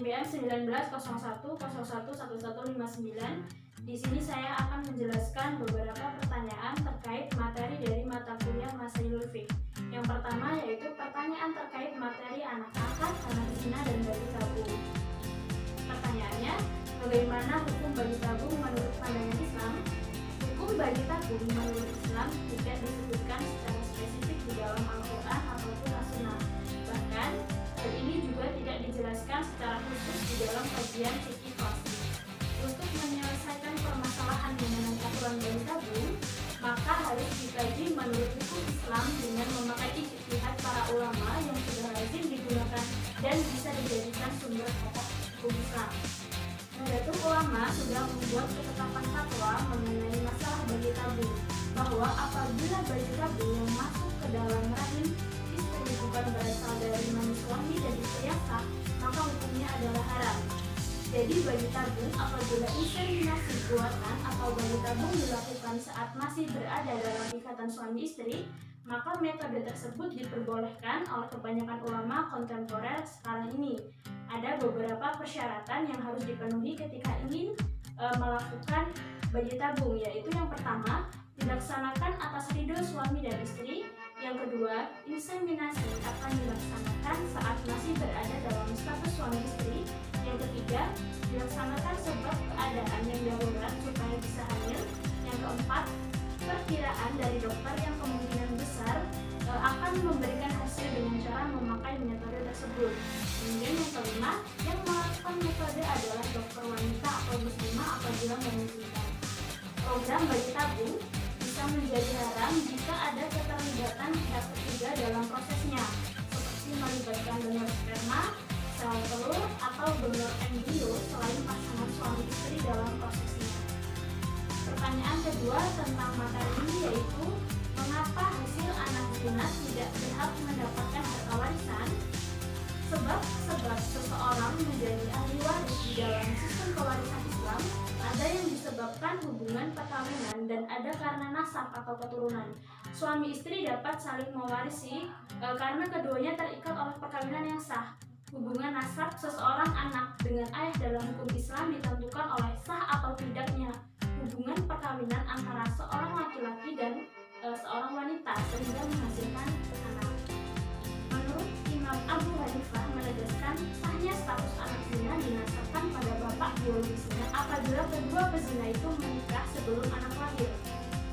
NIM-BM 1901011159. Di sini saya akan menjelaskan beberapa pertanyaan terkait materi dari mata kuliah Masailul Fiqh. Yang pertama yaitu pertanyaan terkait materi anak angkat, anak zina, dan bayi tabung. Pertanyaannya, bagaimana hukum bayi tabung menurut pandangan Islam? Hukum bayi tabung menurut Islam tidak disebutkan secara spesifik di dalam Al-Quran ataupun As-Sunnah. Bahkan, hal ini juga tidak dijelaskan secara khusus di dalam kajian fikih klasik. Untuk menyelesaikan permasalahan mengenai aturan bayi tabung, maka harus dikaji menurut hukum Islam dengan memakai ijtihad para ulama yang sudah lazim digunakan dan bisa dijadikan sumber pokok hukum Islam. Nahdlatul Ulama sudah membuat ketetapan fatwa mengenai masalah bayi tabung, bahwa apabila bayi tabung yang masuk ke dalam rahim istri bukan berasal dari mani suami dan istri yang sah, maka hukumnya adalah haram. Jadi bayi tabung apabila inseminasi buatan atau bayi tabung dilakukan saat masih berada dalam ikatan suami istri, maka metode tersebut diperbolehkan oleh kebanyakan ulama kontemporer sekarang ini. Ada beberapa persyaratan yang harus dipenuhi ketika ingin melakukan bayi tabung, yaitu yang pertama, dilaksanakan atas ridho suami dan istri. Yang kedua, inseminasi akan dilaksanakan saat masih berada dalam status suami istri. Yang ketiga, dilaksanakan sebab keadaan yang darurat supaya bisa hamil. Yang keempat, perkiraan dari dokter yang kemungkinan besar akan memberikan hasil dengan cara memakai metode tersebut. Kemudian yang kelima, yang melakukan metode adalah dokter wanita atau muslimah apabila memungkinkan. Program bayi tabung bisa menjadi haram jika ada keterlibatan pihak ketiga dalam prosesnya, seperti melibatkan donor sperma, sel telur, atau donor embrio selain pasangan suami istri dalam prosesnya. Pertanyaan kedua tentang materi ini yaitu, mengapa hasil anak zina tidak berhak mendapatkan harta warisan? Sebab seseorang menjadi ahli waris di dalam sistem pewarisan Islam ada yang disebabkan hubungan perkawinan dan ada karena nasab atau keturunan. Suami istri dapat saling mewarisi karena keduanya terikat oleh perkawinan yang sah. Hubungan nasab seseorang anak dengan ayah dalam hukum Islam ditentukan oleh sah atau tidaknya hubungan perkawinan antara seorang laki-laki dan seorang wanita sehingga menghasilkan anak. Menurut Imam Abu Hanifah menegaskan sahnya status anak zina dinasabkan pada bapak biologisnya apabila kedua pezina itu menikah sebelum anak lahir.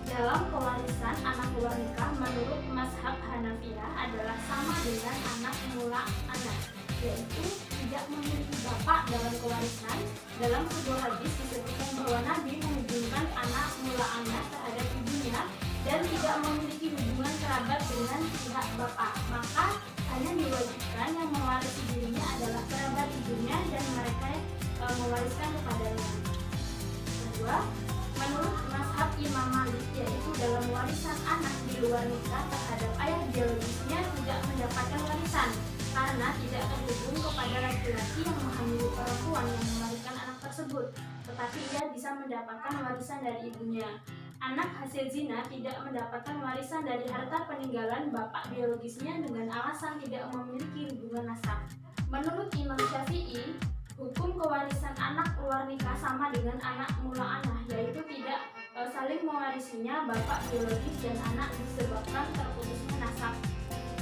Dalam pewarisan, anak luar nikah menurut mazhab Hanafiyah adalah sama dengan anak mula anak, yaitu tidak memiliki bapak dalam kewarisan. Dalam sebuah hadis disebutkan bahwa Nabi menghubungkan anak mula anak terhadap ibunya dan tidak memiliki hubungan kerabat dengan pihak bapak, maka hanya diwajibkan yang mewarisi dirinya adalah kerabat ibunya dan mereka mewariskan kepadanya. Kedua, menurut mazhab Imam Malik, yaitu dalam warisan anak di luar nikah terhadap ayah biologisnya tidak mendapatkan warisan karena tidak terhubung kepada laki-laki yang menghamili perempuan yang melahirkan anak tersebut, tetapi ia bisa mendapatkan warisan dari ibunya. Anak hasil zina tidak mendapatkan warisan dari harta peninggalan bapak biologisnya dengan alasan tidak memiliki hubungan nasab. Menurut Imam Syafi'i, hukum kewarisan anak luar nikah sama dengan anak mula anak, yaitu tidak saling mewarisinya bapak biologis dan anak disebabkan terputusnya nasab,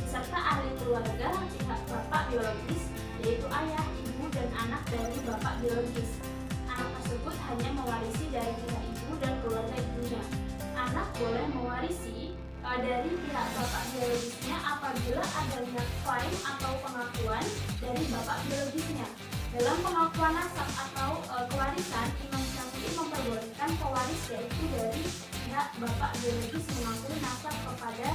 serta ahli keluarga pihak bapak biologis, yaitu ayah, ibu, dan anak dari bapak biologis. Anak tersebut hanya mewarisi dari pihak ibu dan keluarga ibunya. Anak boleh mewarisi dari pihak bapak biologisnya apabila adanya klaim atau pengakuan dari bapak biologisnya. Dalam pengakuan nasab atau kewarisan, Imam Syafi'i memperbolehkan pewaris yaitu dari pihak bapak biologis mengakui nasab kepada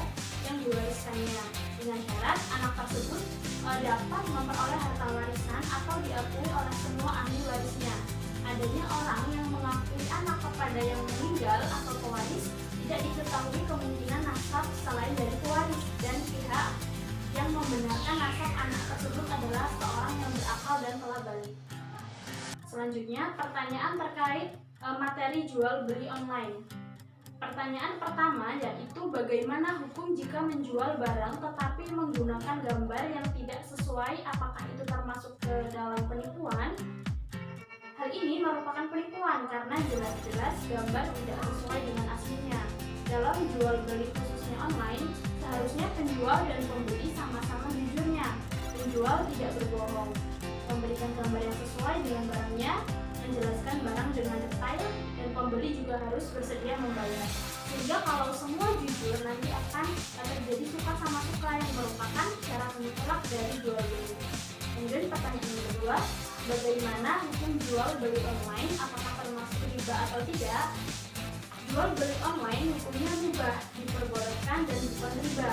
yang diwariskannya, dengan syarat anak tersebut dapat memperoleh harta warisan atau diakui oleh semua ahli warisnya. Adanya orang yang mengakui anak kepada yang meninggal atau pewaris, tidak diketahui kemungkinan nasab selain dari pewaris, dan pihak yang membenarkan nasab anak tersebut adalah seorang yang berakal dan telah balik. Selanjutnya, pertanyaan terkait materi jual beli online. Pertanyaan pertama yaitu, bagaimana hukum jika menjual barang tetapi menggunakan gambar yang tidak sesuai, apakah itu termasuk ke dalam penipuan? ini merupakan penipuan karena jelas-jelas gambar tidak sesuai dengan aslinya. Dalam jual beli khususnya online, seharusnya penjual dan pembeli sama-sama jujurnya. Penjual tidak berbohong, memberikan gambar yang sesuai dengan barangnya, menjelaskan barang dengan detail, dan pembeli juga harus bersedia membayar. Sehingga kalau semua jujur, nanti akan terjadi suka sama suka yang merupakan cara mutlak dari jual beli. Kemudian pertanyaan yang kedua, bagaimana hukum jual beli online, apakah termasuk riba atau tidak? Jual beli online hukumnya riba, diperbolehkan dan bukan riba.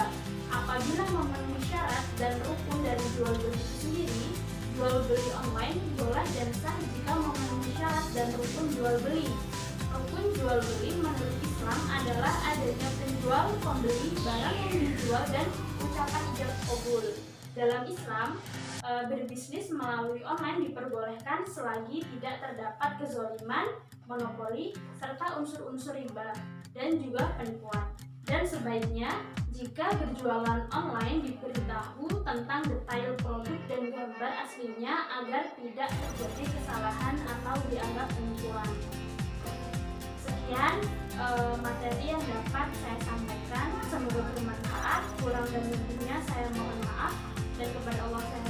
Apabila memenuhi syarat dan rukun dari jual beli itu sendiri, jual beli online boleh dan sah jika memenuhi syarat dan rukun jual beli. Rukun jual beli menurut Islam adalah adanya penjual, pembeli, barang yang dijual, dan ucapan ijab qabul. Dalam Islam, berbisnis melalui online diperbolehkan selagi tidak terdapat kezaliman, monopoli, serta unsur-unsur riba dan juga penipuan. Dan sebaiknya jika berjualan online diberitahu tentang detail produk dan gambar aslinya agar tidak terjadi kesalahan atau dianggap penipuan. Sekian materi yang dapat saya sampaikan, semoga bermanfaat. Kurang dan lebihnya saya mohon maaf, dan kepada Allah saya